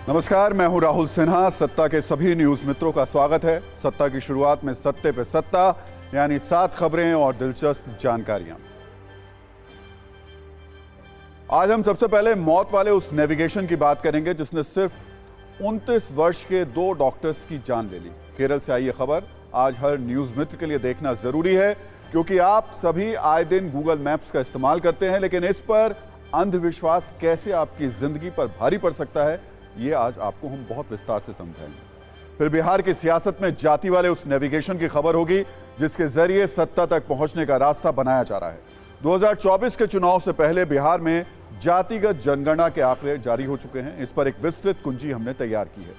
नमस्कार, मैं हूं राहुल सिन्हा। सत्ता के सभी न्यूज मित्रों का स्वागत है। सत्ता की शुरुआत में सत्ते पे सत्ता, यानी 7 खबरें और दिलचस्प जानकारियां। आज हम सबसे पहले मौत वाले उस नेविगेशन की बात करेंगे जिसने सिर्फ 29 वर्ष के 2 डॉक्टर्स की जान ले ली। केरल से आई ये खबर आज हर न्यूज मित्र के लिए देखना जरूरी है, क्योंकि आप सभी आए दिन गूगल मैप्स का इस्तेमाल करते हैं, लेकिन इस पर अंधविश्वास कैसे आपकी जिंदगी पर भारी पड़ सकता है, ये आज आपको हम बहुत विस्तार से समझाएंगे। फिर बिहार की सियासत में जाति वाले उस नेविगेशन की खबर होगी जिसके जरिए सत्ता तक पहुंचने का रास्ता बनाया जा रहा है। 2024 के चुनाव से पहले बिहार में जातिगत जनगणना के आंकड़े जारी हो चुके हैं। इस पर एक विस्तृत कुंजी हमने तैयार की है,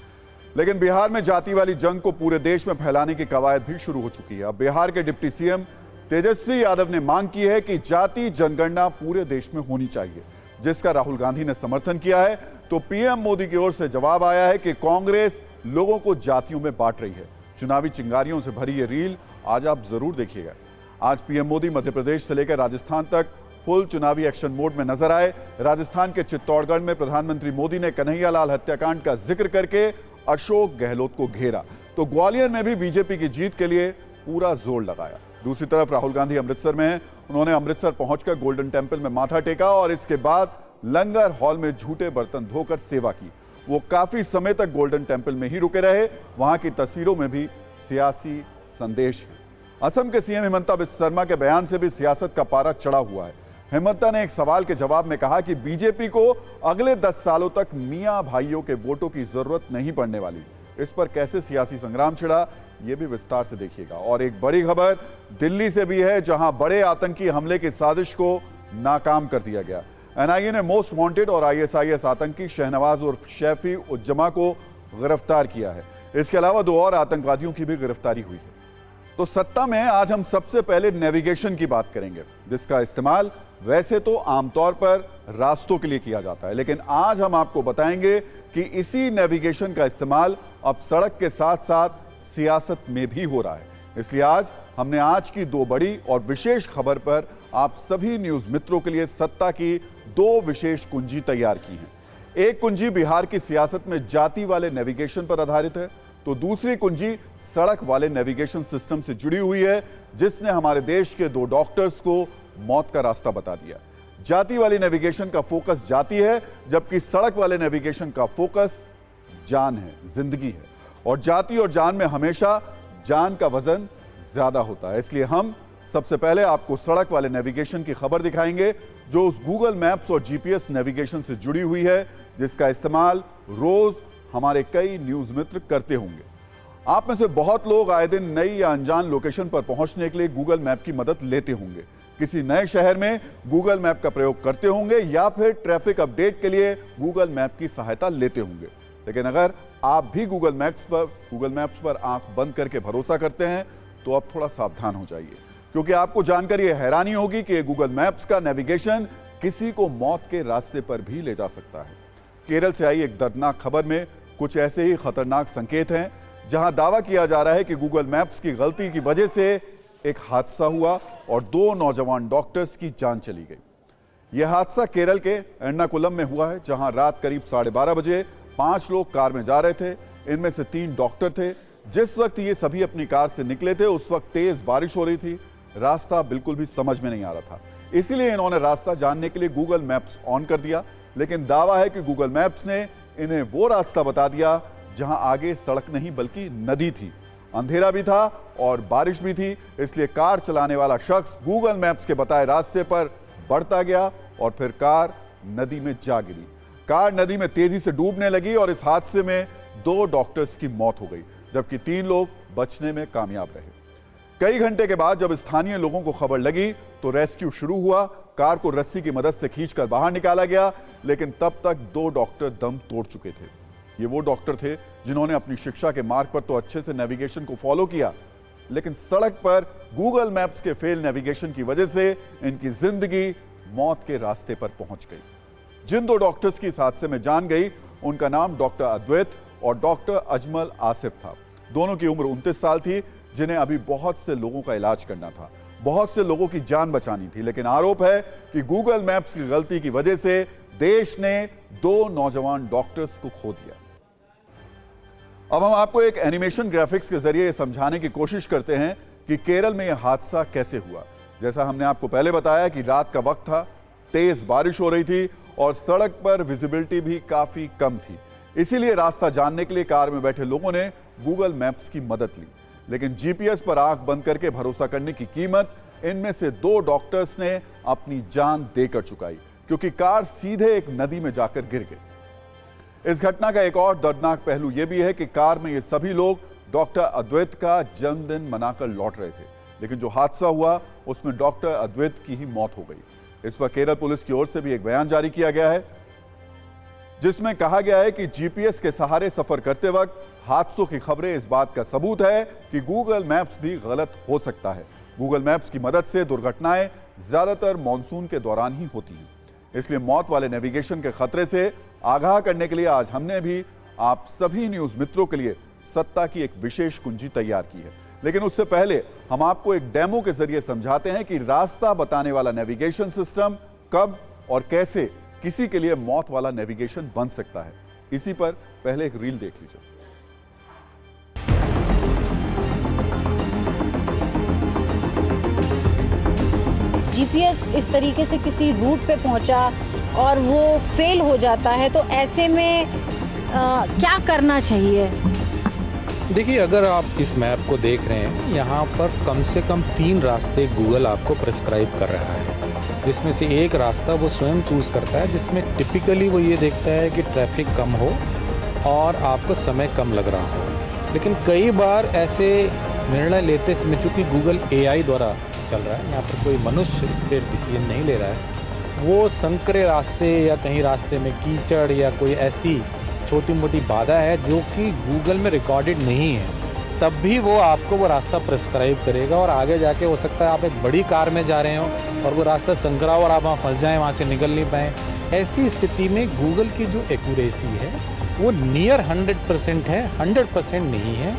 लेकिन बिहार में जाति वाली जंग को पूरे देश में फैलाने की कवायद भी शुरू हो चुकी है। अब बिहार के डिप्टी सीएम तेजस्वी यादव ने मांग की है कि जाति जनगणना पूरे देश में होनी चाहिए, जिसका राहुल गांधी ने समर्थन किया है। तो पीएम मोदी की ओर से जवाब आया है कि कांग्रेस लोगों को जातियों में बांट रही है। चुनावी चिंगारियों से भरी ये रील आज आप जरूर देखिएगा। आज पीएम मोदी मध्य प्रदेश से लेकर राजस्थान तक फुल चुनावी एक्शन मोड में नजर आए। राजस्थान के चित्तौड़गढ़ में प्रधानमंत्री मोदी ने कन्हैयालाल हत्याकांड का जिक्र करके अशोक गहलोत को घेरा, तो ग्वालियर में भी बीजेपी की जीत के लिए पूरा जोर लगाया। दूसरी तरफ राहुल गांधी अमृतसर में हैं। उन्होंने अमृतसर पहुंचकर गोल्डन टेम्पल में माथा टेका और इसके बाद लंगर हॉल में झूठे बर्तन धोकर सेवा की। वो काफी समय तक गोल्डन टेम्पल में ही रुके रहे। वहां की तस्वीरों में भी सियासी संदेश है। असम के सीएम हिमंता बिस्वा शर्मा के बयान से भी सियासत का पारा चढ़ा हुआ है। हिमंता ने एक सवाल के जवाब में कहा कि बीजेपी को अगले 10 सालों तक मियां भाइयों के वोटों की जरूरत नहीं पड़ने वाली। इस पर कैसे सियासी संग्राम छिड़ा, यह भी विस्तार से देखिएगा। और एक बड़ी खबर दिल्ली से भी है, जहां बड़े आतंकी हमले की साजिश को नाकाम कर दिया गया। एनआईए ने मोस्ट वांटेड और आईएसआईएस आतंकी शहनवाज उर्फ शैफी उज्जमा को गिरफ्तार किया है। इसके अलावा 2 और आतंकवादियों की भी गिरफ्तारी हुई है। तो सत्ता में आज हम सबसे पहले नेविगेशन की बात करेंगे, जिसका इस्तेमाल वैसे तो आमतौर पर रास्तों के लिए किया जाता है, लेकिन आज हम आपको बताएंगे कि इसी नेविगेशन का इस्तेमाल अब सड़क के साथ साथ सियासत में भी हो रहा है। इसलिए आज हमने आज की 2 बड़ी और विशेष खबर पर आप सभी न्यूज मित्रों के लिए सत्ता की 2 विशेष कुंजी तैयार की हैं। एक कुंजी बिहार की सियासत में जाति वाले नेविगेशन पर आधारित है, तो दूसरी कुंजी सड़क वाले नेविगेशन सिस्टम से जुड़ी हुई है, जिसने हमारे देश के 2 डॉक्टर्स को मौत का रास्ता बता दिया। जाति वाली नेविगेशन का फोकस जाति है, जबकि सड़क वाले नेविगेशन का फोकस जान है, जिंदगी है। और जाति और जान में हमेशा जान का वजन ज्यादा होता है। इसलिए हम सबसे पहले आपको सड़क वाले नेविगेशन की खबर दिखाएंगे, जो उस गूगल मैप्स और जीपीएस नेविगेशन से जुड़ी हुई है, जिसका इस्तेमाल रोज हमारे कई न्यूज मित्र करते होंगे। आप में से बहुत लोग आए दिन नई या अनजान लोकेशन पर पहुंचने के लिए गूगल मैप की मदद लेते होंगे। किसी नए शहर में गूगल मैप का प्रयोग करते होंगे या फिर ट्रैफिक अपडेट के लिए गूगल मैप की सहायता लेते होंगे। लेकिन अगर आप भी गूगल मैप्स पर आंख बंद करके भरोसा करते हैं, तो अब थोड़ा सावधान हो जाइए, क्योंकि आपको जानकर यह हैरानी होगी कि गूगल मैप्स का नेविगेशन किसी को मौत के रास्ते पर भी ले जा सकता है। केरल से आई एक दर्दनाक खबर में कुछ ऐसे ही खतरनाक संकेत हैं, जहां दावा किया जा रहा है कि गूगल मैप्स की गलती की वजह से एक हादसा हुआ और 2 नौजवान डॉक्टर्स की जान चली गई। यह हादसा केरल के एर्नाकुलम में हुआ है, जहां रात करीब 12:30 बजे 5 लोग कार में जा रहे थे। इनमें से 3 डॉक्टर थे। जिस वक्त ये सभी अपनी कार से निकले थे, उस वक्त तेज बारिश हो रही थी। रास्ता बिल्कुल भी समझ में नहीं आ रहा था, इसीलिए इन्होंने रास्ता जानने के लिए गूगल मैप्स ऑन कर दिया। लेकिन दावा है कि गूगल मैप्स ने इन्हें वो रास्ता बता दिया जहां आगे सड़क नहीं बल्कि नदी थी, अंधेरा भी था और बारिश भी थी। इसलिए कार चलाने वाला शख्स गूगल मैप्स के बताए रास्ते पर बढ़ता गया और फिर कार नदी में जा गिरी। कार नदी में तेजी से डूबने लगी और इस हादसे में 2 डॉक्टर्स की मौत हो गई, जबकि 3 लोग बचने में कामयाब रहे। कई घंटे के बाद जब स्थानीय लोगों को खबर लगी तो रेस्क्यू शुरू हुआ। कार को रस्सी की मदद से खींचकर बाहर निकाला गया, लेकिन तब तक 2 डॉक्टर दम तोड़ चुके थे। ये वो डॉक्टर थे जिन्होंने अपनी शिक्षा के मार्ग पर तो अच्छे से नेविगेशन को फॉलो किया, लेकिन सड़क पर गूगल मैप्स के फेल नेविगेशन की वजह से इनकी जिंदगी मौत के रास्ते पर पहुंच गई। जिन 2 डॉक्टर्स की इस हादसे में जान गई, उनका नाम डॉक्टर अद्वैत और डॉक्टर अजमल आसिफ था। दोनों की उम्र 29 साल थी, जिन्हें अभी बहुत से लोगों का इलाज करना था, बहुत से लोगों की जान बचानी थी। लेकिन आरोप है कि गूगल मैप्स की गलती की वजह से देश ने 2 नौजवान डॉक्टर्स को खो दिया। अब हम आपको एक एनिमेशन ग्राफिक्स के जरिए समझाने की कोशिश करते हैं कि केरल में यह हादसा कैसे हुआ। जैसा हमने आपको पहले बताया कि रात का वक्त था, तेज बारिश हो रही थी और सड़क पर विजिबिलिटी भी काफी कम थी। इसीलिए रास्ता जानने के लिए कार में बैठे लोगों ने गूगल मैप्स की मदद ली, लेकिन जीपीएस पर आंख बंद करके भरोसा करने की कीमत इनमें से 2 डॉक्टर्स ने अपनी जान देकर चुकाई, क्योंकि कार सीधे एक नदी में जाकर गिर गई। इस घटना का एक और दर्दनाक पहलू यह भी है कि कार में ये सभी लोग डॉक्टर अद्वैत का जन्मदिन मनाकर लौट रहे थे, लेकिन जो हादसा हुआ उसमें डॉक्टर अद्वैत की ही मौत हो गई। इस पर केरल पुलिस की ओर से भी एक बयान जारी किया गया है, जिसमें कहा गया है कि जीपीएस के सहारे सफर करते वक्त हादसों की खबरें इस बात का सबूत है कि गूगल मैप्स भी गलत हो सकता है। गूगल मैप्स की मदद से दुर्घटनाएं ज्यादातर मॉनसून के दौरान ही होती हैं, इसलिए मौत वाले नेविगेशन के खतरे से आगाह करने के लिए आज हमने भी आप सभी न्यूज मित्रों के लिए सत्ता की एक विशेष कुंजी तैयार की है। लेकिन उससे पहले हम आपको एक डेमो के जरिए समझाते हैं कि रास्ता बताने वाला नेविगेशन सिस्टम कब और कैसे किसी के लिए मौत वाला नेविगेशन बन सकता है। इसी पर पहले एक रील देख लीजिए। जीपीएस इस तरीके से किसी रूट पे पहुंचा और वो फेल हो जाता है, तो ऐसे में क्या करना चाहिए? देखिए, अगर आप इस मैप को देख रहे हैं, यहाँ पर कम से कम 3 रास्ते गूगल आपको प्रिस्क्राइब कर रहा है, जिसमें से एक रास्ता वो स्वयं चूज़ करता है, जिसमें टिपिकली वो ये देखता है कि ट्रैफिक कम हो और आपको समय कम लग रहा हो। लेकिन कई बार ऐसे निर्णय लेते समय, चूँकि गूगल AI द्वारा चल रहा है, यहाँ पर कोई मनुष्य इस पर डिसीजन नहीं ले रहा है, वो संकरे रास्ते या कहीं रास्ते में कीचड़ या कोई ऐसी छोटी मोटी बाधा है जो कि गूगल में रिकॉर्डेड नहीं है, तब भी वो आपको वो रास्ता प्रिस्क्राइब करेगा। और आगे जाके हो सकता है आप एक बड़ी कार में जा रहे हो और वो रास्ता संकरा हो और आप वहाँ फंस जाएं, वहाँ से निकल नहीं पाएँ। ऐसी स्थिति में गूगल की जो एक्यूरेसी है वो नियर 100% है, 100% नहीं है।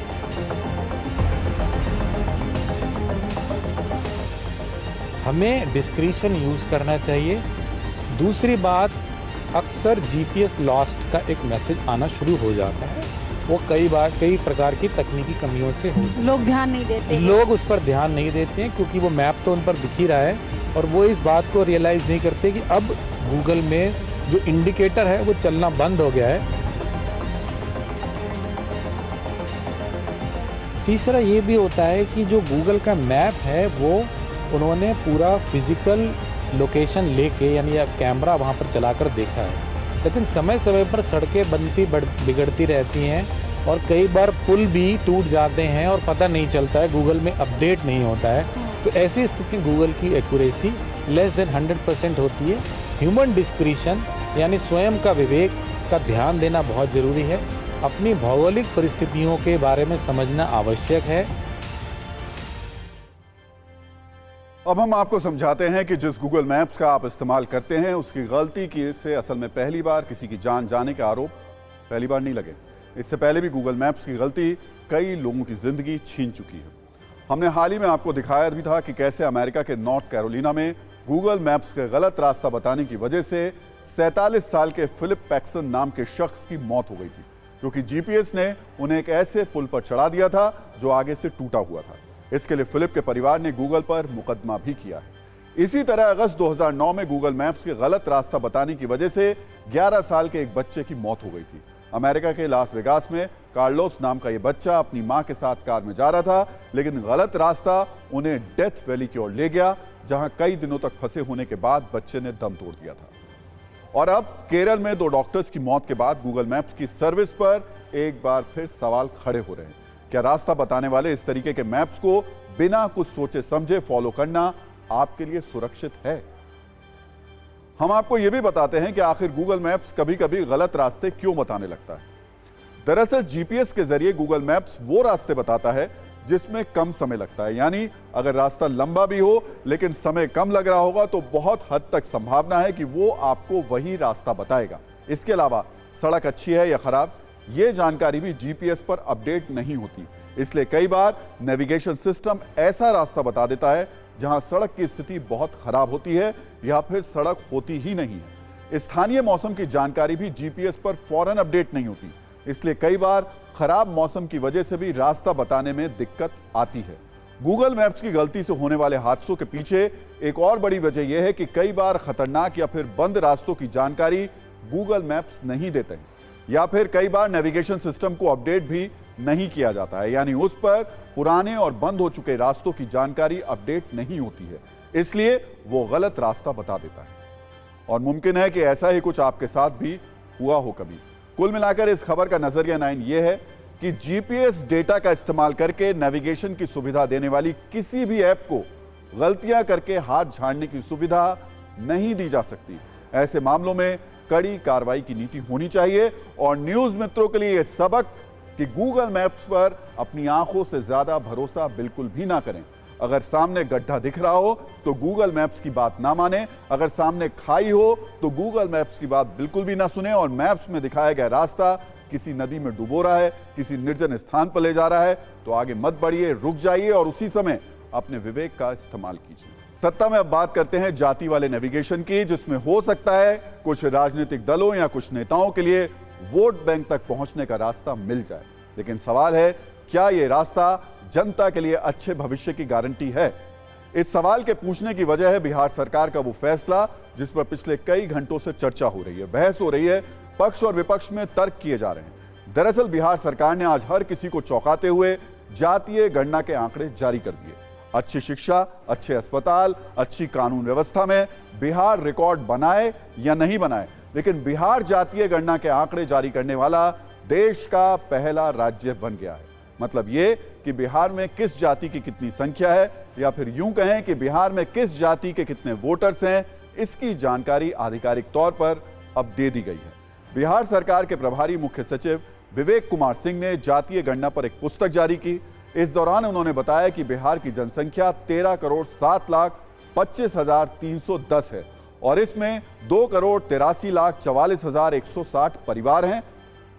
हमें डिस्क्रिशन यूज़ करना चाहिए। दूसरी बात, अक्सर जीपीएस लॉस्ट का एक मैसेज आना शुरू हो जाता है, वो कई प्रकार की तकनीकी कमियों से हो सकता है। लोग ध्यान नहीं देते, लोग उस पर ध्यान नहीं देते हैं, क्योंकि वो मैप तो उन पर दिख ही रहा है और वो इस बात को रियलाइज़ नहीं करते कि अब गूगल में जो इंडिकेटर है वो चलना बंद हो गया है। तीसरा ये भी होता है कि जो गूगल का मैप है वो उन्होंने पूरा फिजिकल लोकेशन लेके, यानी कैमरा वहाँ पर चलाकर देखा है, लेकिन समय समय पर सड़कें बनती बिगड़ती रहती हैं और कई बार पुल भी टूट जाते हैं और पता नहीं चलता है, गूगल में अपडेट नहीं होता है। तो ऐसी स्थिति गूगल की एक्यूरेसी लेस देन 100% होती है। ह्यूमन डिस्क्रिशन यानी स्वयं का विवेक का ध्यान देना बहुत ज़रूरी है। अपनी भौगोलिक परिस्थितियों के बारे में समझना आवश्यक है। अब हम आपको समझाते हैं कि जिस गूगल मैप्स का आप इस्तेमाल करते हैं उसकी गलती की से असल में पहली बार किसी की जान जाने के आरोप पहली बार नहीं लगे। इससे पहले भी गूगल मैप्स की गलती कई लोगों की जिंदगी छीन चुकी है। हमने हाल ही में आपको दिखाया भी था कि कैसे अमेरिका के नॉर्थ कैरोलिना में गूगल मैप्स के गलत रास्ता बताने की वजह से 47 साल के फिलिप पैक्सन नाम के शख्स की मौत हो गई थी, क्योंकि जीपीएस ने उन्हें एक ऐसे पुल पर चढ़ा दिया था जो आगे से टूटा हुआ था। इसके लिए फिलिप के परिवार ने गूगल पर मुकदमा भी किया है। इसी तरह अगस्त 2009 में गूगल मैप्स के गलत रास्ता बताने की वजह से 11 साल के एक बच्चे की मौत हो गई थी। अमेरिका के लास वेगास में कार्लोस नाम का यह बच्चा अपनी मां के साथ कार में जा रहा था, लेकिन गलत रास्ता उन्हें डेथ वैली की ओर ले गया, जहां कई दिनों तक फंसे होने के बाद बच्चे ने दम तोड़ दिया था। और अब केरल में 2 डॉक्टर्स की मौत के बाद गूगल मैप्स की सर्विस पर एक बार फिर सवाल खड़े हो रहे हैं। क्या रास्ता बताने वाले इस तरीके के मैप्स को बिना कुछ सोचे समझे फॉलो करना आपके लिए सुरक्षित है? हम आपको यह भी बताते हैं कि आखिर गूगल मैप्स कभी कभी गलत रास्ते क्यों बताने लगता है। दरअसल जीपीएस के जरिए गूगल मैप्स वो रास्ते बताता है जिसमें कम समय लगता है, यानी अगर रास्ता लंबा भी हो लेकिन समय कम लग रहा होगा तो बहुत हद तक संभावना है कि वो आपको वही रास्ता बताएगा। इसके अलावा सड़क अच्छी है या खराब, ये जानकारी भी जीपीएस पर अपडेट नहीं होती, इसलिए कई बार नेविगेशन सिस्टम ऐसा रास्ता बता देता है जहां सड़क की स्थिति बहुत खराब होती है या फिर सड़क होती ही नहीं है। स्थानीय मौसम की जानकारी भी जीपीएस पर फौरन अपडेट नहीं होती। इसलिए कई बार खराब मौसम की वजह से भी रास्ता बताने में दिक्कत आती है। गूगल मैप्स की गलती से होने वाले हादसों के पीछे एक और बड़ी वजह यह है कि कई बार खतरनाक या फिर बंद रास्तों की जानकारी गूगल मैप्स नहीं देते हैं, या फिर कई बार नेविगेशन सिस्टम को अपडेट भी नहीं किया जाता है, यानी उस पर पुराने और बंद हो चुके रास्तों की जानकारी अपडेट नहीं होती है, इसलिए वो गलत रास्ता बता देता है। और मुमकिन है कि ऐसा ही कुछ आपके साथ भी हुआ हो कभी। कुल मिलाकर इस खबर का नजरिया 9 ये है कि जीपीएस डेटा का इस्तेमाल करके नेविगेशन की सुविधा देने वाली किसी भी ऐप को गलतियां करके हाथ झाड़ने की सुविधा नहीं दी जा सकती। ऐसे मामलों में कड़ी कार्रवाई की नीति होनी चाहिए। और न्यूज मित्रों के लिए यह सबक कि गूगल मैप्स पर अपनी आंखों से ज्यादा भरोसा बिल्कुल भी ना करें। अगर सामने गड्ढा दिख रहा हो तो गूगल मैप्स की बात ना माने, अगर सामने खाई हो तो गूगल मैप्स की बात बिल्कुल भी ना सुने, और मैप्स में दिखाया गया रास्ता किसी नदी में डुबो रहा है, किसी निर्जन स्थान पर ले जा रहा है, तो आगे मत बढ़िए, रुक जाइए और उसी समय अपने विवेक का इस्तेमाल कीजिए। सत्ता में अब बात करते हैं जाति वाले नेविगेशन की, जिसमें हो सकता है कुछ राजनीतिक दलों या कुछ नेताओं के लिए वोट बैंक तक पहुंचने का रास्ता मिल जाए। लेकिन सवाल है, क्या यह रास्ता जनता के लिए अच्छे भविष्य की गारंटी है? इस सवाल के पूछने की वजह है बिहार सरकार का वो फैसला जिस पर पिछले कई घंटों से चर्चा हो रही है, बहस हो रही है, पक्ष और विपक्ष में तर्क किए जा रहे हैं। दरअसल बिहार सरकार ने आज हर किसी को चौंकाते हुए जातीय गणना के आंकड़े जारी कर दिए। अच्छी शिक्षा, अच्छे अस्पताल, अच्छी कानून व्यवस्था में बिहार रिकॉर्ड बनाए या नहीं बनाए, लेकिन बिहार जातीय गणना के आंकड़े जारी करने वाला देश का पहला राज्य बन गया है। मतलब ये कि बिहार में किस जाति की कितनी संख्या है, या फिर यूं कहें कि बिहार में किस जाति के कितने वोटर्स हैं, इसकी जानकारी आधिकारिक तौर पर अब दे दी गई है। बिहार सरकार के प्रभारी मुख्य सचिव विवेक कुमार सिंह ने जातीय गणना पर एक पुस्तक जारी की। इस दौरान उन्होंने बताया कि बिहार की जनसंख्या 13,07,25,310 है और इसमें 2,83,44,160 परिवार हैं।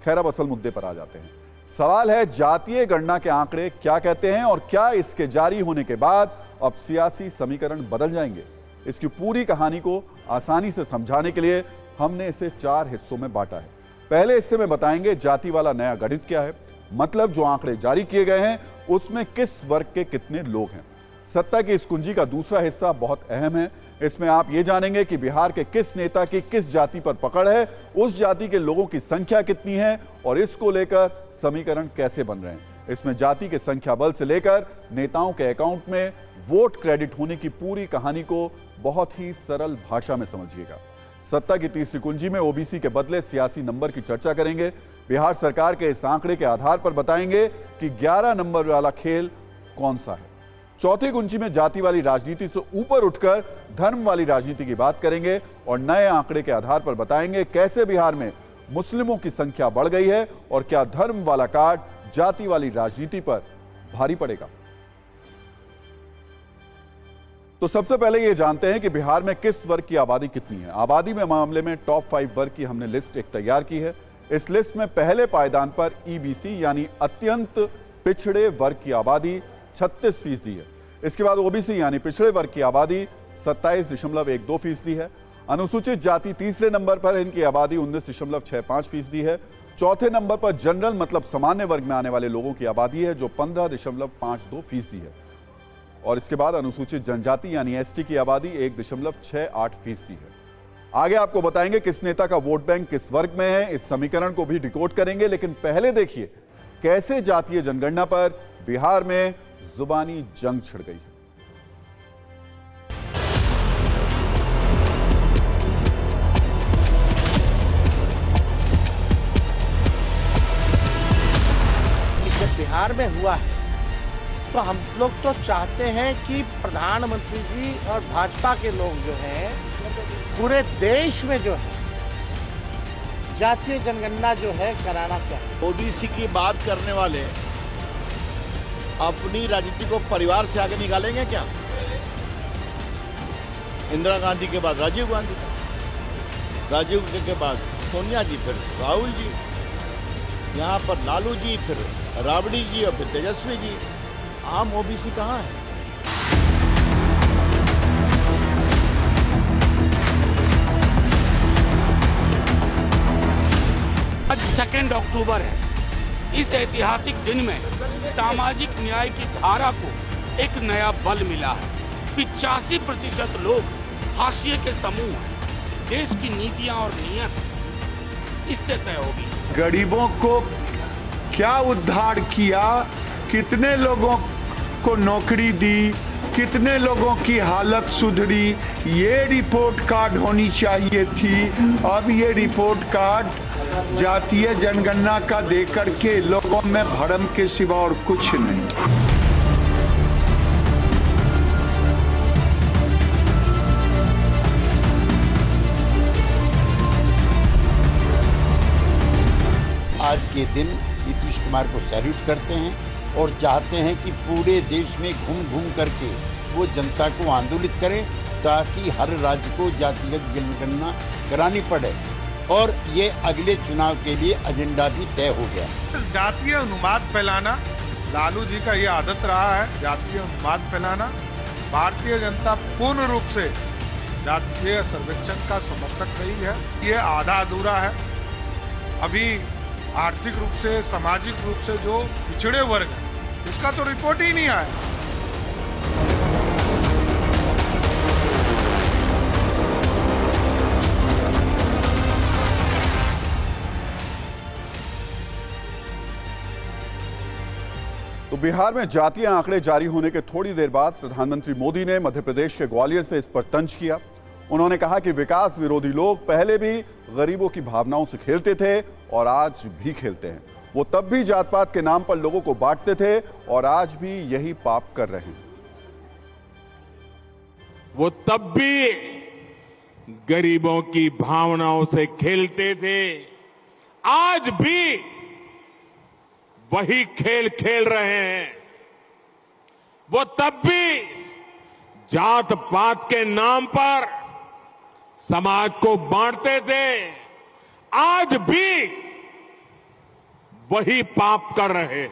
खैर, अब असल मुद्दे पर आ जाते हैं। सवाल है, जातीय गणना के आंकड़े क्या कहते हैं और क्या इसके जारी होने के बाद अब सियासी समीकरण बदल जाएंगे? इसकी पूरी कहानी को आसानी से समझाने के लिए हमने इसे 4 हिस्सों में बांटा है। पहले हिस्से में बताएंगे जाति वाला नया गणित क्या है, मतलब जो आंकड़े जारी किए गए हैं उसमें किस वर्ग के कितने लोग हैं। सत्ता की इस कुंजी का दूसरा हिस्सा बहुत अहम है। इसमें आप ये जानेंगे कि बिहार के किस नेता की किस जाति पर पकड़ है, उस जाति के लोगों की संख्या कितनी है और इसको लेकर समीकरण कैसे बन रहे हैं। इसमें जाति के संख्या बल से लेकर नेताओं के अकाउंट में वोट क्रेडिट होने की पूरी कहानी को बहुत ही सरल भाषा में समझिएगा। सत्ता की तीसरी कुंजी में ओबीसी के बदले सियासी नंबर की चर्चा करेंगे। बिहार सरकार के इस आंकड़े के आधार पर बताएंगे कि 11 नंबर वाला खेल कौन सा है। चौथी कुंजी में जाति वाली राजनीति से ऊपर उठकर धर्म वाली राजनीति की बात करेंगे और नए आंकड़े के आधार पर बताएंगे कैसे बिहार में मुस्लिमों की संख्या बढ़ गई है और क्या धर्म वाला कार्ड जाति वाली राजनीति पर भारी पड़ेगा। तो सबसे पहले यह जानते हैं कि बिहार में किस वर्ग की आबादी कितनी है। आबादी में मामले में टॉप 5 वर्ग की हमने लिस्ट एक तैयार की है। इस लिस्ट में पहले पायदान पर ईबीसी यानी अत्यंत पिछड़े वर्ग की आबादी 36% है। इसके बाद ओबीसी यानी पिछड़े वर्ग की आबादी 27.12% है। अनुसूचित जाति तीसरे नंबर पर, इनकी आबादी 19.65% है। चौथे नंबर पर जनरल मतलब सामान्य वर्ग में आने वाले लोगों की आबादी है जो 15.52% है। और इसके बाद अनुसूचित जनजाति यानी एसटी की आबादी 1.68% है। आगे आपको बताएंगे किस नेता का वोट बैंक किस वर्ग में है, इस समीकरण को भी डिकोड करेंगे। लेकिन पहले देखिए कैसे जातीय जनगणना पर बिहार में जुबानी जंग छिड़ गई है। जब बिहार में हुआ है तो हम लोग तो चाहते हैं कि प्रधानमंत्री जी और भाजपा के लोग जो हैं पूरे देश में जो है जातीय जनगणना जो है कराना चाहिए। ओबीसी की बात करने वाले अपनी राजनीति को परिवार से आगे निकालेंगे क्या? इंदिरा गांधी के बाद राजीव गांधी, राजीव के बाद सोनिया जी, फिर राहुल जी, यहाँ पर लालू जी, फिर राबड़ी जी और फिर तेजस्वी जी। आम ओबीसी कहाँ है? आज 2 अक्टूबर है। इस ऐतिहासिक दिन में सामाजिक न्याय की धारा को एक नया बल मिला है। 85% लोग हाशिए के समूह हैं। देश की नीतियां और नीयत इससे तय होगी। गरीबों को क्या उद्धार किया, कितने लोगों को नौकरी दी, कितने लोगों की हालत सुधरी, ये रिपोर्ट कार्ड होनी चाहिए थी। अब ये रिपोर्ट कार्ड जातीय जनगणना का देकर के लोगों में भ्रम के सिवा और कुछ नहीं। आज के दिन नीतीश कुमार को सैल्यूट करते हैं और चाहते हैं कि पूरे देश में घूम घूम करके वो जनता को आंदोलित करें ताकि हर राज्य को जातिगत जनगणना करानी पड़े। और ये अगले चुनाव के लिए एजेंडा भी तय हो गया। जातीय उन्माद फैलाना लालू जी का ये आदत रहा है, जातीय उन्माद फैलाना। भारतीय जनता पूर्ण रूप से जातीय सर्वेक्षण का समर्थक रही है। ये आधा अधूरा है। अभी आर्थिक रूप से, सामाजिक रूप से जो पिछड़े वर्ग है, इसका तो रिपोर्ट ही नहीं आया। तो बिहार में जातीय आंकड़े जारी होने के थोड़ी देर बाद प्रधानमंत्री मोदी ने मध्य प्रदेश के ग्वालियर से इस पर तंज किया। उन्होंने कहा कि विकास विरोधी लोग पहले भी गरीबों की भावनाओं से खेलते थे और आज भी खेलते हैं। वो तब भी जात पात के नाम पर लोगों को बांटते थे और आज भी यही पाप कर रहे हैं। वो तब भी गरीबों की भावनाओं से खेलते थे, आज भी वही खेल खेल रहे हैं। वो तब भी जात पात के नाम पर समाज को बांटते थे, आज भी वही पाप कर रहे हैं।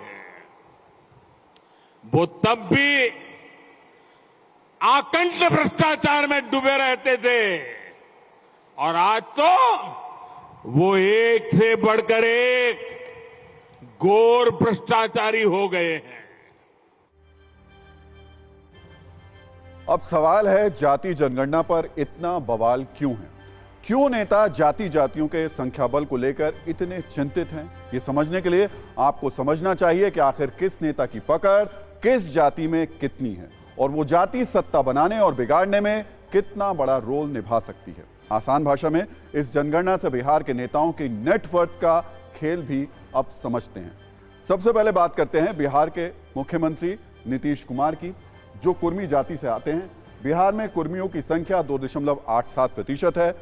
वो तब भी आकंठ भ्रष्टाचार में डूबे रहते थे और आज तो वो एक से बढ़कर एक घोर भ्रष्टाचारी हो गए हैं। अब सवाल है, जाति जनगणना पर इतना बवाल क्यों है? क्यों नेता जाति जातियों के संख्या बल को लेकर इतने चिंतित हैं? ये समझने के लिए आपको समझना चाहिए कि आखिर किस नेता की पकड़ किस जाति में कितनी है और वो जाति सत्ता बनाने और बिगाड़ने में कितना बड़ा रोल निभा सकती है। आसान भाषा में इस जनगणना से बिहार के नेताओं की नेटवर्थ का खेल भी अब समझते हैं। सबसे पहले बात करते हैं बिहार के मुख्यमंत्री नीतीश कुमार की, जो कुर्मी जाति से आते हैं। बिहार में कुर्मियों की संख्या 2.87% है।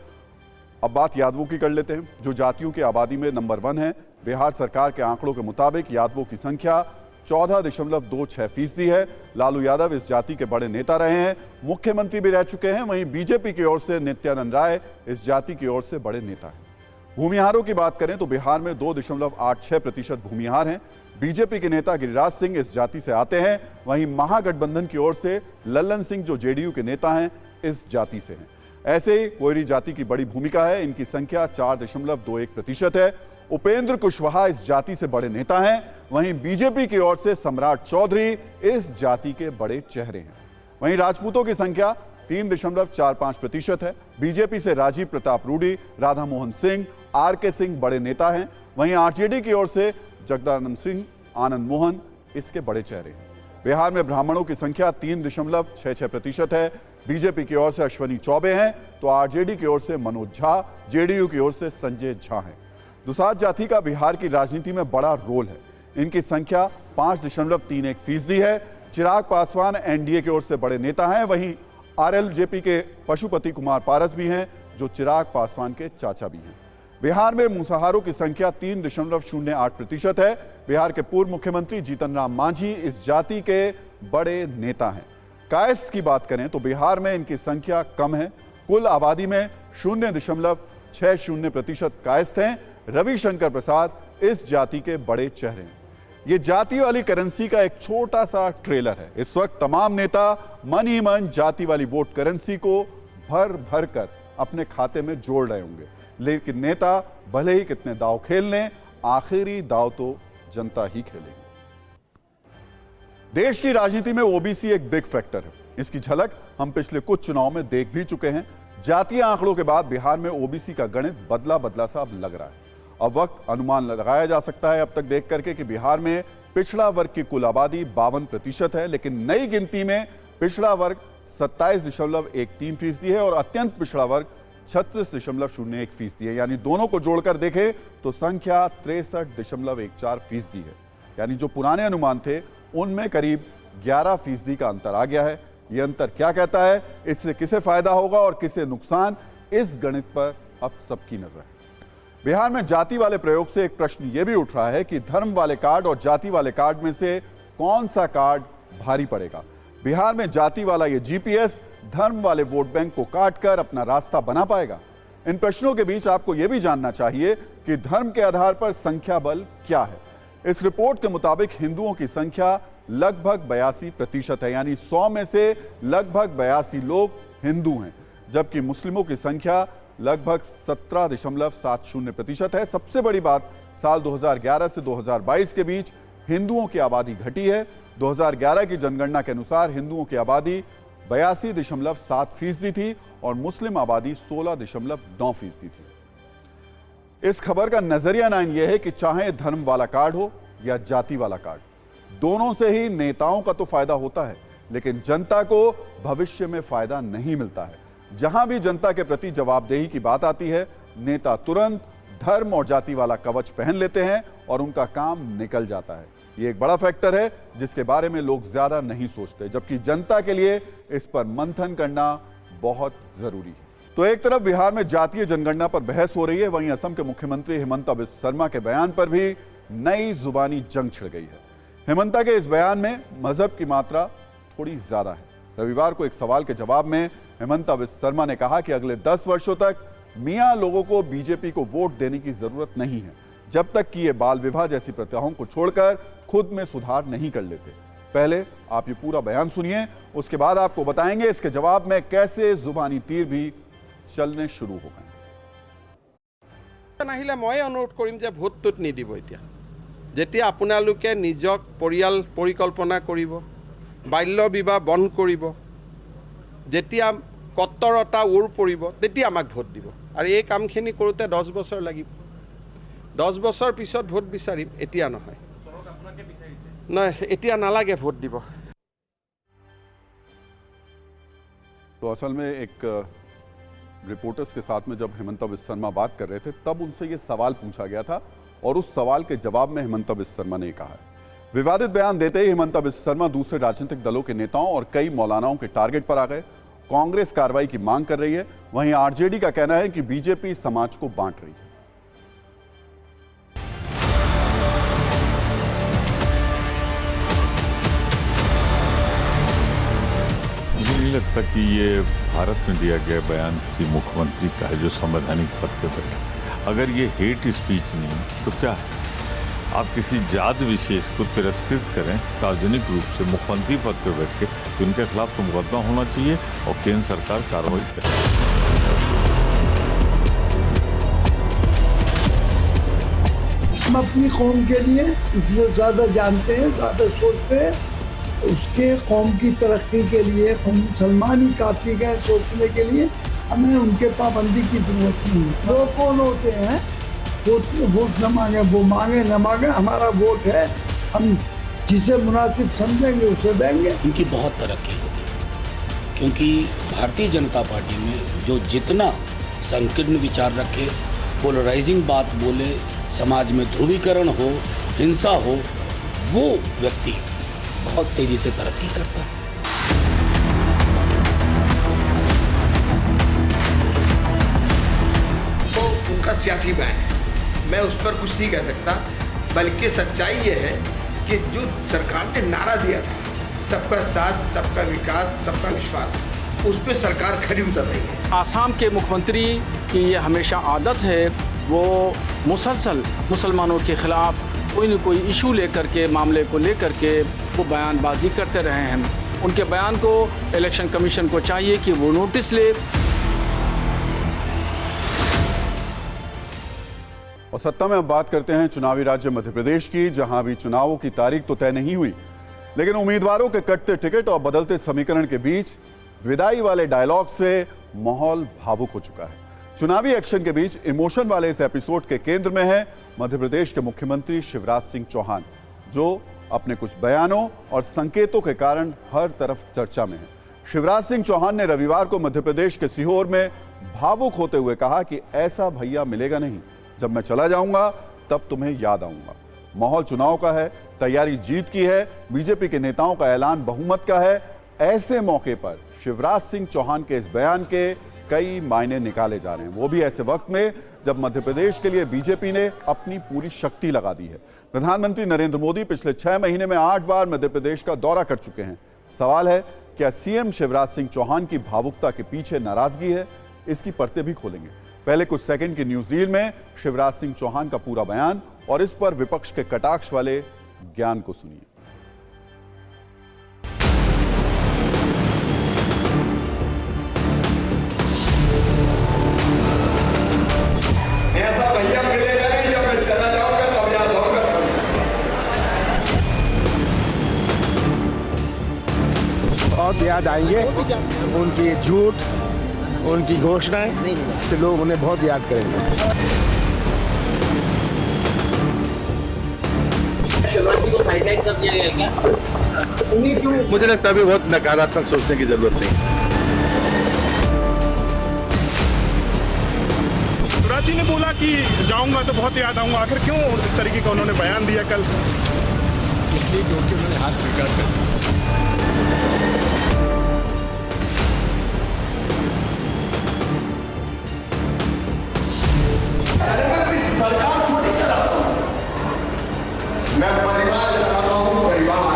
अब बात यादवों की कर लेते हैं, जो जातियों की आबादी में नंबर 1 है। बिहार सरकार के आंकड़ों के मुताबिक यादवों की संख्या 14.26% है। लालू यादव इस जाति के बड़े नेता रहे हैं, मुख्यमंत्री भी रह चुके हैं। वहीं बीजेपी की ओर से नित्यानंद राय इस जाति की ओर से बड़े नेता हैं। भूमिहारों की बात करें तो बिहार में 2.86% भूमिहार हैं। बीजेपी के नेता गिरिराज सिंह इस जाति से आते हैं। वहीं महागठबंधन की ओर से लल्लन सिंह, जो जेडीयू के नेता हैं, इस जाति से हैं। ऐसे ही कोयरी जाति की बड़ी भूमिका है। इनकी संख्या 4.21% है। उपेंद्र कुशवाहा इस जाति से बड़े नेता हैं। वहीं बीजेपी की ओर से सम्राट चौधरी इस जाति के बड़े चेहरे हैं। वहीं राजपूतों की संख्या 3.45% है। बीजेपी से राजीव प्रताप रूडी, राधा मोहन सिंह, आर.के. सिंह बड़े नेता हैं। वहीं आरजेडी की ओर से जगदानंद सिंह, आनंद मोहन इसके बड़े चेहरे हैं। बिहार में ब्राह्मणों की संख्या 3.66% है। बीजेपी की ओर से अश्वनी चौबे हैं, तो आरजेडी की ओर से मनोज झा, जेडीयू की ओर से संजय झा हैं। दुसाध जाति का बिहार की राजनीति में बड़ा रोल है। इनकी संख्या 5.31% है। चिराग पासवान एनडीए की ओर से बड़े नेता हैं। वहीं आरएलजेपी के पशुपति कुमार पारस भी हैं, जो चिराग पासवान के चाचा भी हैं। बिहार में मुसाहारों की संख्या 3.08% है। बिहार के पूर्व मुख्यमंत्री जीतन राम मांझी इस जाति के बड़े नेता हैं। कायस्थ की बात करें तो बिहार में इनकी संख्या कम है। कुल आबादी में 0.60% कायस्थ हैं। रविशंकर प्रसाद इस जाति के बड़े चेहरे हैं। ये जाति वाली करेंसी का एक छोटा सा ट्रेलर है। इस वक्त तमाम नेता मन ही मन जाति वाली वोट करेंसी को भर भर कर अपने खाते में जोड़ रहे होंगे, लेकिन नेता भले ही कितने दांव खेल लें, आखिरी दाव तो जनता ही खेलेगी। देश की राजनीति में ओबीसी एक बिग फैक्टर है। इसकी झलक हम पिछले कुछ चुनाव में देख भी चुके हैं। जातीय आंकड़ों के बाद बिहार में ओबीसी का गणित बदला बदला सा अब लग रहा है। अब वक्त अनुमान लगाया जा सकता है अब तक देख करके कि बिहार में पिछड़ा वर्ग की कुल आबादी 52% है, लेकिन नई गिनती में पिछड़ा वर्ग 27.13% है और अत्यंत पिछड़ा वर्ग 36.01% है। यानी दोनों को जोड़कर देखें तो संख्या 63.14% है। यानी जो पुराने अनुमान थे उनमें करीब 11% का अंतर आ गया है। यह अंतर क्या कहता है, इससे किसे फायदा होगा और किसे नुकसान, इस गणित पर अब सबकी नजर है। बिहार में जाति वाले प्रयोग से एक प्रश्न यह भी उठ रहा है कि धर्म वाले कार्ड और जाति वाले कार्ड में से कौन सा कार्ड भारी पड़ेगा। बिहार में जाति वाला ये जीपीएस धर्म वाले वोट बैंक को काटकर अपना रास्ता बना पाएगा। इन प्रश्नों के बीच आपको यह भी जानना चाहिए कि धर्म के आधार पर संख्या बल क्या है। इस रिपोर्ट के मुताबिक हिंदुओं की संख्या लगभग 82% है, यानी 100 में से लगभग 82 लोग हिंदू हैं, जबकि मुस्लिमों की संख्या लगभग 17.70% है। सबसे बड़ी बात, साल 2011 से 2022 के बीच हिंदुओं की आबादी घटी है। 2011 की जनगणना के अनुसार हिंदुओं की आबादी 82.7% थी और मुस्लिम आबादी 16.9% थी। इस खबर का नजरिया नाइन यह है कि चाहे धर्म वाला कार्ड हो या जाति वाला कार्ड, दोनों से ही नेताओं का तो फायदा होता है, लेकिन जनता को भविष्य में फायदा नहीं मिलता है। जहां भी जनता के प्रति जवाबदेही की बात आती है, नेता तुरंत धर्म और जाति वाला कवच पहन लेते हैं और उनका काम निकल जाता है। ये एक बड़ा फैक्टर है जिसके बारे में लोग ज्यादा नहीं सोचते, जबकि जनता के लिए इस पर मंथन करना बहुत जरूरी है। तो एक तरफ बिहार में जातीय जनगणना पर बहस हो रही है, वहीं असम के मुख्यमंत्री हेमंता बिस्वा शर्मा के बयान पर भी नई जुबानी जंग छिड़ गई है। हेमंता के इस बयान में मजहब की मात्रा थोड़ी ज्यादा है। रविवार को एक सवाल के जवाब में हेमंता बिस्वा शर्मा ने कहा कि अगले 10 वर्षों तक मियां लोगों को बीजेपी को वोट देने की जरूरत नहीं है, जब तक कि ये बाल विवाह जैसी प्रथाओं को छोड़कर खुद में सुधार नहीं कर लेते। पहले आप ये पूरा बयान सुनिए, उसके बाद आपको बताएंगे इसके जवाब में कैसे जुबानी तीर भी चलने शुरू हो गए। नाहिले मैं अनुरोध करिम जे भोटटुत निदिब। এতিয়া যেতিয়া আপোনালোকে নিজক পৰিয়াল পৰিকল্পনা কৰিব, বাল্য বিবাহ বন্ধ কৰিব, যেতিয়া কত্তৰতা উৰ পৰিব, তেতিয়া আমাক ভোট দিব। আৰু এই কামখিনি কৰোঁতে 10 বছৰ লাগিব। 10 বছৰ পিছত ভোট বিচাৰিম, এতিয়া নহয়। নহয়, এতিয়া নালাগে ভোট দিব। तो असल में एक रिपोर्टर्स के साथ में जब हेमंता बिस्वा शर्मा बात कर रहे थे तब उनसे ये सवाल पूछा गया था और उस सवाल के जवाब में हेमंता बिस्वा शर्मा ने कहा है। विवादित बयान देते ही हेमंता बिस्वा शर्मा दूसरे राजनीतिक दलों के नेताओं और कई मौलानाओं के टारगेट पर आ गए। कांग्रेस कार्रवाई की मांग कर रही है, वहीं आरजेडी का कहना है कि बीजेपी समाज को बांट रही है। मुझे नहीं लगता कि ये भारत में दिया गया बयान किसी मुख्यमंत्री का है जो संवैधानिक पद पे बैठा। अगर ये हेट स्पीच नहीं तो क्या है? आप किसी जात विशेष को तिरस्कृत करें सार्वजनिक रूप से मुख्यमंत्री पद पर बैठ के, तो उनके खिलाफ तो मुकदमा होना चाहिए और केंद्र सरकार कार्रवाई करे। हम अपनी कौम के लिए इससे ज्यादा जानते हैं, ज्यादा सोचते हैं। उसके कौम की तरक्की के लिए हम मुसलमान ही काफी गए सोचने के लिए, हमें उनके पाबंदी की जरूरत नहीं है। वो कौन होते हैं वोट न मांगे, वो मांगे न मांगे, हमारा वोट है, हम जिसे मुनासिब समझेंगे उसे देंगे। इनकी बहुत तरक्की होगी क्योंकि भारतीय जनता पार्टी में जो जितना संकीर्ण विचार रखे, पोलराइजिंग बात बोले, समाज में ध्रुवीकरण हो, हिंसा हो, वो व्यक्ति बहुत तेजी से तरक्की करता है। तो उनका सियासी बयान है, मैं उस पर कुछ नहीं कह सकता, बल्कि सच्चाई ये है कि जो सरकार ने नारा दिया था, सबका साथ, सबका विकास, सबका विश्वास, उस पर सरकार खरी उतर रही है। आसाम के मुख्यमंत्री की ये हमेशा आदत है, वो मुसलसल मुसलमानों के खिलाफ कोई न कोई इशू लेकर के, मामले को लेकर के वो बयानबाजी करते रहे हैं। उनके बयान को इलेक्शन कमीशन को चाहिए कि वो नोटिस ले। और सत्ता में अब बात करते हैं चुनावी राज्य मध्य प्रदेश की, जहां अभी चुनावों की तारीख तो तय नहीं हुई, लेकिन उम्मीदवारों के कटते टिकट और बदलते समीकरण के बीच विदाई वाले डायलॉग से माहौल भावुक हो चुका है। चुनावी एक्शन के बीच इमोशन वाले इस एपिसोड के केंद्र में है मध्य प्रदेश के मुख्यमंत्री शिवराज सिंह चौहान, जो अपने कुछ बयानों और संकेतों के कारण हर तरफ चर्चा में है। शिवराज सिंह चौहान ने रविवार को मध्य प्रदेश के सीहोर में भावुक होते हुए कहा कि ऐसा भैया मिलेगा नहीं, जब मैं चला जाऊंगा तब तुम्हें याद आऊंगा। माहौल चुनाव का है, तैयारी जीत की है, बीजेपी के नेताओं का ऐलान बहुमत का है। ऐसे मौके पर शिवराज सिंह चौहान के इस बयान के कई मायने निकाले जा रहे हैं, वो भी ऐसे वक्त में जब मध्य प्रदेश के लिए बीजेपी ने अपनी पूरी शक्ति लगा दी है। प्रधानमंत्री नरेंद्र मोदी पिछले 6 महीने में 8 बार मध्य प्रदेश का दौरा कर चुके हैं। सवाल है, क्या सीएम शिवराज सिंह चौहान की भावुकता के पीछे नाराजगी है? इसकी परतें भी खोलेंगे। पहले कुछ सेकंड की न्यूज रील में शिवराज सिंह चौहान का पूरा बयान और इस पर विपक्ष के कटाक्ष वाले ज्ञान को सुनिए। ऐसा भैया मिलेगा नहीं, जब मैं चला जाऊंगा तब याद होगा। बहुत याद आएंगे उनकी झूठ, उनकी घोषणाएं से लोग उन्हें बहुत याद करेंगे। को साइडलाइन कर दिया गया क्या? मुझे लगता है अभी बहुत नकारात्मक सोचने की जरूरत नहीं। शिवराज जी ने बोला कि जाऊंगा तो बहुत याद आऊंगा, आखिर क्यों इस तरीके का उन्होंने बयान दिया कल? इसलिए क्योंकि उन्होंने हार स्वीकार कर दिया। अरे मैं कोई सरकार थोड़ी चलाता हूं, मैं परिवार चलाता हूं। परिवार,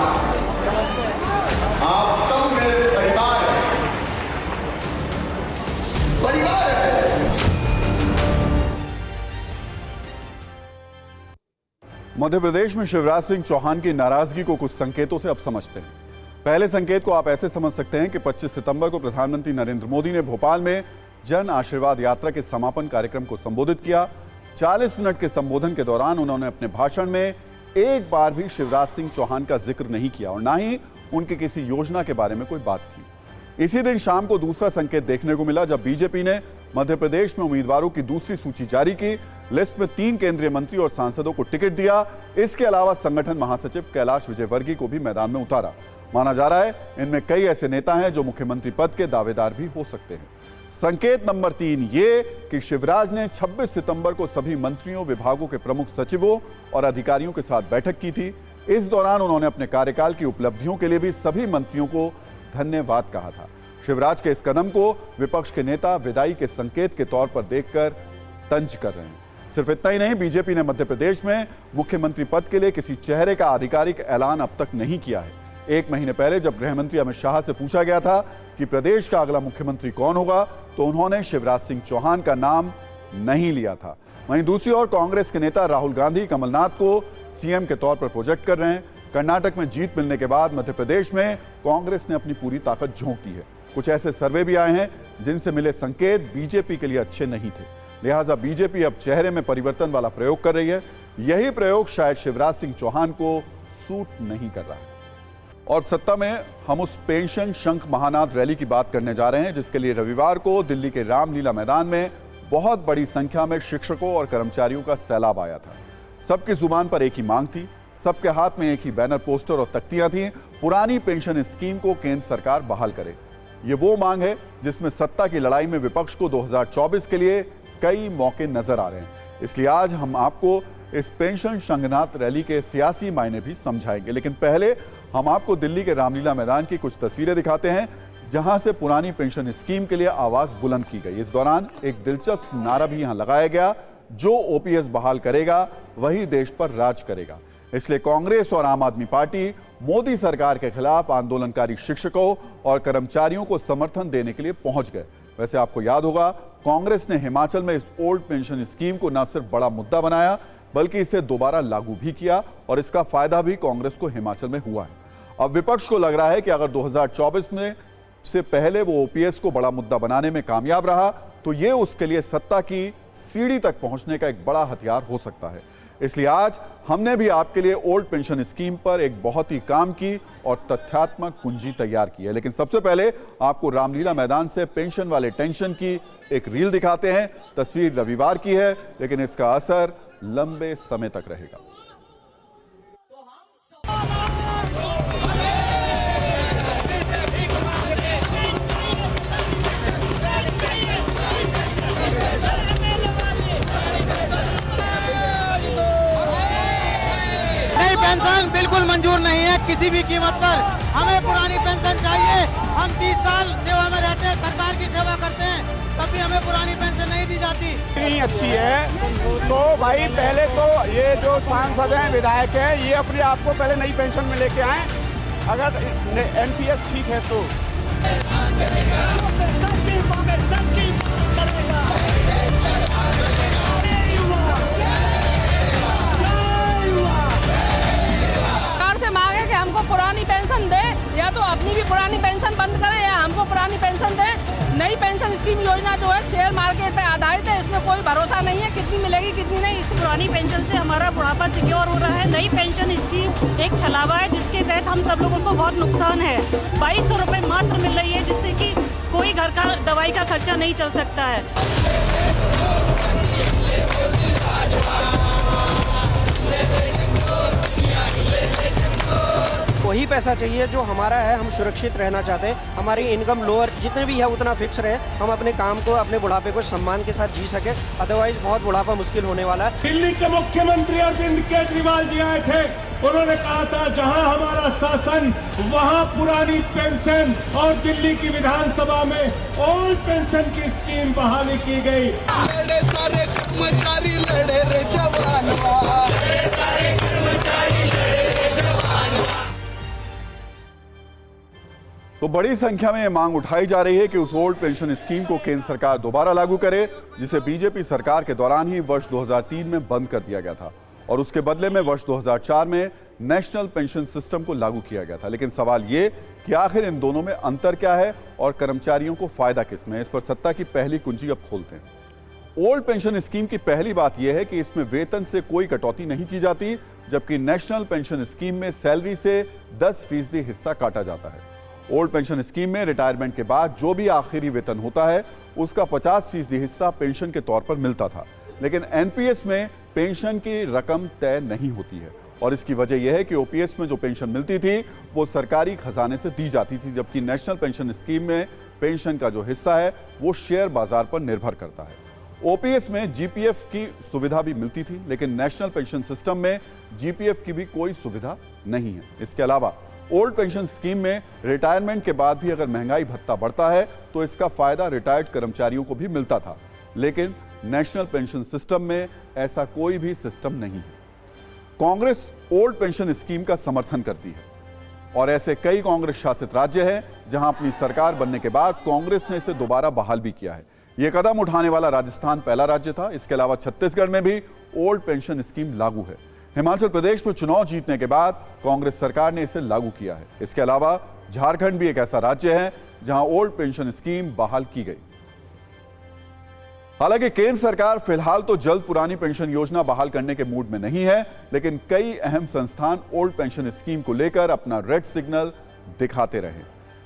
आप सब मेरे परिवार हैं, परिवार है। मध्य प्रदेश में शिवराज सिंह चौहान की नाराजगी को कुछ संकेतों से अब समझते हैं। पहले संकेत को आप ऐसे समझ सकते हैं कि 25 सितंबर को प्रधानमंत्री नरेंद्र मोदी ने भोपाल में जन आशीर्वाद यात्रा के समापन कार्यक्रम को संबोधित किया। 40 मिनट के संबोधन के दौरान उन्होंने अपने भाषण में एक बार भी शिवराज सिंह चौहान का जिक्र नहीं किया और ना ही उनकी किसी योजना के बारे में कोई बात की। इसी दिन शाम को दूसरा संकेत देखने को मिला जब बीजेपी ने मध्य प्रदेश में उम्मीदवारों की दूसरी सूची जारी की। लिस्ट में 3 केंद्रीय मंत्री और सांसदों को टिकट दिया। इसके अलावा संगठन महासचिव कैलाश विजयवर्गीय को भी मैदान में उतारा। माना जा रहा है इनमें कई ऐसे नेता हैं जो मुख्यमंत्री पद के दावेदार भी हो सकते हैं। संकेत नंबर 3 ये कि शिवराज ने 26 सितंबर को सभी मंत्रियों, विभागों के प्रमुख सचिवों और अधिकारियों के साथ बैठक की थी। इस दौरान उन्होंने अपने कार्यकाल की उपलब्धियों के लिए भी सभी मंत्रियों को धन्यवाद कहा था। शिवराज के इस कदम को विपक्ष के नेता विदाई के संकेत के तौर पर देखकर तंज कर रहे हैं। सिर्फ इतना ही नहीं, बीजेपी ने मध्य प्रदेश में मुख्यमंत्री पद के लिए किसी चेहरे का आधिकारिक ऐलान अब तक नहीं किया है। 1 महीने पहले जब गृह मंत्री अमित शाह से पूछा गया था कि प्रदेश का अगला मुख्यमंत्री कौन होगा, तो उन्होंने शिवराज सिंह चौहान का नाम नहीं लिया था। वहीं दूसरी ओर कांग्रेस के नेता राहुल गांधी कमलनाथ को सीएम के तौर पर प्रोजेक्ट कर रहे हैं। कर्नाटक में जीत मिलने के बाद मध्य प्रदेश में कांग्रेस ने अपनी पूरी ताकत झोंक दी है। कुछ ऐसे सर्वे भी आए हैं जिनसे मिले संकेत बीजेपी के लिए अच्छे नहीं थे, लिहाजा बीजेपी अब चेहरे में परिवर्तन वाला प्रयोग कर रही है। यही प्रयोग शायद शिवराज सिंह चौहान को सूट नहीं कर रहा है। और सत्ता में हम उस पेंशन शंख महानाद रैली की बात करने जा रहे हैं जिसके लिए रविवार को दिल्ली के रामलीला मैदान में बहुत बड़ी संख्या में शिक्षकों और कर्मचारियों का सैलाब आया था। सबकी जुबान पर एक ही मांग थी, सबके हाथ में एक ही बैनर, पोस्टर और तख्तियां थी। पुरानी पेंशन स्कीम को केंद्र सरकार बहाल करे। ये वो मांग है जिसमें सत्ता की लड़ाई में विपक्ष को 2024 के लिए कई मौके नजर आ रहे हैं। इसलिए आज हम आपको इस पेंशन शंखनाद रैली के सियासी मायने भी समझाएंगे, लेकिन पहले हम आपको दिल्ली के रामलीला मैदान की कुछ तस्वीरें दिखाते हैं जहां से पुरानी पेंशन स्कीम के लिए आवाज बुलंद की गई। इस दौरान एक दिलचस्प नारा भी यहां लगाया गया, जो ओपीएस बहाल करेगा वही देश पर राज करेगा। इसलिए कांग्रेस और आम आदमी पार्टी मोदी सरकार के खिलाफ आंदोलनकारी शिक्षकों और कर्मचारियों को समर्थन देने के लिए पहुंच गए। वैसे आपको याद होगा, कांग्रेस ने हिमाचल में इस ओल्ड पेंशन स्कीम को न सिर्फ बड़ा मुद्दा बनाया बल्कि इसे दोबारा लागू भी किया और इसका फायदा भी कांग्रेस को हिमाचल में हुआ है। अब विपक्ष को लग रहा है कि अगर 2024 में से पहले वो ओपीएस को बड़ा मुद्दा बनाने में कामयाब रहा तो ये उसके लिए सत्ता की सीढ़ी तक पहुंचने का एक बड़ा हथियार हो सकता है। इसलिए आज हमने भी आपके लिए ओल्ड पेंशन स्कीम पर एक बहुत ही काम की और तथ्यात्मक कुंजी तैयार की है। लेकिन सबसे पहले आपको रामलीला मैदान से पेंशन वाले टेंशन की एक रील दिखाते हैं। तस्वीर रविवार की है, लेकिन इसका असर लंबे समय तक रहेगा। पेंशन बिल्कुल मंजूर नहीं है किसी भी कीमत पर। हमें पुरानी पेंशन चाहिए। हम 30 साल सेवा में रहते हैं, सरकार की सेवा करते हैं, तब भी हमें पुरानी पेंशन नहीं दी जाती। इतनी अच्छी है तो भाई पहले तो ये जो सांसद हैं, विधायक हैं, ये अपने आप को पहले नई पेंशन में लेके आए। अगर एनपीएस ठीक है तो मांगे कि हमको पुरानी पेंशन दे, या तो अपनी भी पुरानी पेंशन बंद करें या हमको पुरानी पेंशन दे। नई पेंशन स्कीम योजना जो है शेयर मार्केट पे आधारित है, इसमें कोई भरोसा नहीं है कितनी मिलेगी कितनी नहीं। इस पुरानी पेंशन से हमारा बुढ़ापा सिक्योर हो रहा है। नई पेंशन स्कीम एक छलावा है जिसके तहत हम सब लोगों को बहुत नुकसान है। 2200 रुपये मात्र मिल रही है, जिससे कि कोई घर का दवाई का खर्चा नहीं चल सकता है। वही पैसा चाहिए जो हमारा है। हम सुरक्षित रहना चाहते हैं, हमारी इनकम लोअर जितने भी है उतना फिक्स रहे, हम अपने काम को, अपने बुढ़ापे को सम्मान के साथ जी सके। अदरवाइज बहुत बुढ़ापा मुश्किल होने वाला है। दिल्ली के मुख्यमंत्री अरविंद केजरीवाल जी आए थे, उन्होंने कहा था जहां हमारा शासन वहां पुरानी पेंशन, और दिल्ली की विधानसभा में ओल्ड पेंशन की स्कीम बहाली की गई। सारे कर्मचारी लड़े रे जवानवा। तो बड़ी संख्या में यह मांग उठाई जा रही है कि उस ओल्ड पेंशन स्कीम को केंद्र सरकार दोबारा लागू करे, जिसे बीजेपी सरकार के दौरान ही वर्ष 2003 में बंद कर दिया गया था और उसके बदले में वर्ष 2004 में नेशनल पेंशन सिस्टम को लागू किया गया था। लेकिन सवाल ये कि आखिर इन दोनों में अंतर क्या है और कर्मचारियों को फायदा किसमें है, इस पर सत्ता की पहली कुंजी अब खोलते हैं। ओल्ड पेंशन स्कीम की पहली बात यह है कि इसमें वेतन से कोई कटौती नहीं की जाती, जबकि नेशनल पेंशन स्कीम में सैलरी से 10% हिस्सा काटा जाता है। ओल्ड पेंशन स्कीम में रिटायरमेंट के बाद जो भी आखिरी वेतन होता है उसका 50% हिस्सा पेंशन के तौर पर मिलता था। लेकिन एनपीएस में पेंशन की रकम तय नहीं होती है और इसकी वजह यह है कि ओपीएस में जो पेंशन मिलती थी वो सरकारी खजाने से दी जाती थी, जबकि नेशनल पेंशन स्कीम में पेंशन का जो हिस्सा है वो शेयर बाजार पर निर्भर करता है। ओपीएस में जीपीएफ की सुविधा भी मिलती थी, लेकिन नेशनल पेंशन सिस्टम में जीपीएफ की भी कोई सुविधा नहीं है। इसके अलावा ओल्ड पेंशन स्कीम में रिटायरमेंट के बाद भी अगर महंगाई भत्ता बढ़ता है तो इसका फायदा रिटायर्ड कर्मचारियों को भी मिलता था, लेकिन नेशनल पेंशन सिस्टम में ऐसा कोई भी सिस्टम नहीं है। कांग्रेस ओल्ड पेंशन स्कीम का समर्थन करती है और ऐसे कई कांग्रेस शासित राज्य हैं जहां अपनी सरकार बनने के बाद कांग्रेस ने इसे दोबारा बहाल भी किया है। यह कदम उठाने वाला राजस्थान पहला राज्य था। इसके अलावा छत्तीसगढ़ में भी ओल्ड पेंशन स्कीम लागू है। हिमाचल प्रदेश में चुनाव जीतने के बाद कांग्रेस सरकार ने इसे लागू किया है। इसके अलावा झारखंड भी एक ऐसा राज्य है जहां ओल्ड पेंशन स्कीम बहाल की गई। हालांकि केंद्र सरकार फिलहाल तो जल्द पुरानी पेंशन योजना बहाल करने के मूड में नहीं है, लेकिन कई अहम संस्थान ओल्ड पेंशन स्कीम को लेकर अपना रेड सिग्नल दिखाते रहे।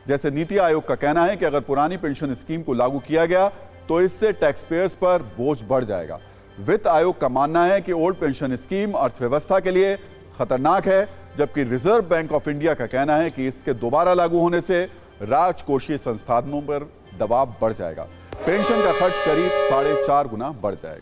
जैसे नीति आयोग का कहना है कि अगर पुरानी पेंशन स्कीम को लागू किया गया तो इससे टैक्स पेयर्स पर बोझ बढ़ जाएगा। वित्त आयोग का मानना है कि ओल्ड पेंशन स्कीम अर्थव्यवस्था के लिए खतरनाक है, जबकि रिजर्व बैंक ऑफ इंडिया का कहना है कि इसके दोबारा लागू होने से राजकोषीय संसाधनों पर दबाव बढ़ जाएगा। पेंशन का खर्च करीब 4.5 गुना बढ़ जाएगा।